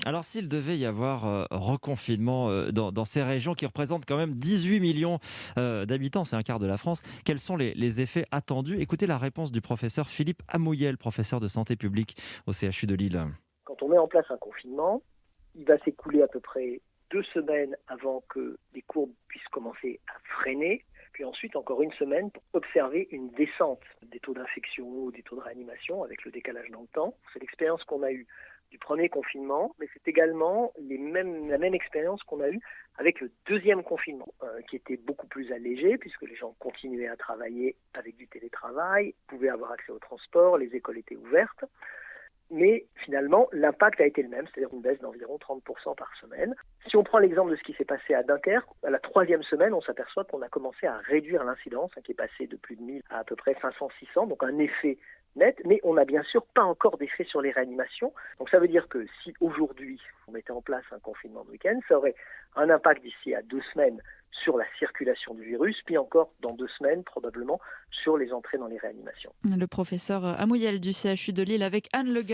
Alors s'il devait y avoir reconfinement dans ces régions qui représentent quand même 18 millions d'habitants, c'est un quart de la France, quels sont les effets attendus? Écoutez la réponse du professeur Philippe Amouyel, professeur de santé publique au CHU de Lille. Quand on met en place un confinement, il va s'écouler à peu près 2 semaines avant que les courbes puissent commencer à freiner, puis ensuite encore une semaine pour observer une descente des taux d'infection ou des taux de réanimation avec le décalage dans le temps. C'est l'expérience qu'on a eue du premier confinement, mais c'est également la même expérience qu'on a eue avec le deuxième confinement, qui était beaucoup plus allégé puisque les gens continuaient à travailler avec du télétravail, pouvaient avoir accès au transport, les écoles étaient ouvertes. Mais finalement, l'impact a été le même, c'est-à-dire une baisse d'environ 30% par semaine. Si on prend l'exemple de ce qui s'est passé à Dunkerque, à la troisième semaine, on s'aperçoit qu'on a commencé à réduire l'incidence, qui est passée de plus de 1000 à peu près 500-600, donc un effet net, mais on n'a bien sûr pas encore d'effet sur les réanimations. Donc ça veut dire que si aujourd'hui, on mettait en place un confinement de week-end, ça aurait un impact d'ici à 2 semaines sur la circulation du virus, puis encore dans 2 semaines probablement sur les entrées dans les réanimations. Le professeur Amouyel du CHU de Lille avec Anne Le Gall.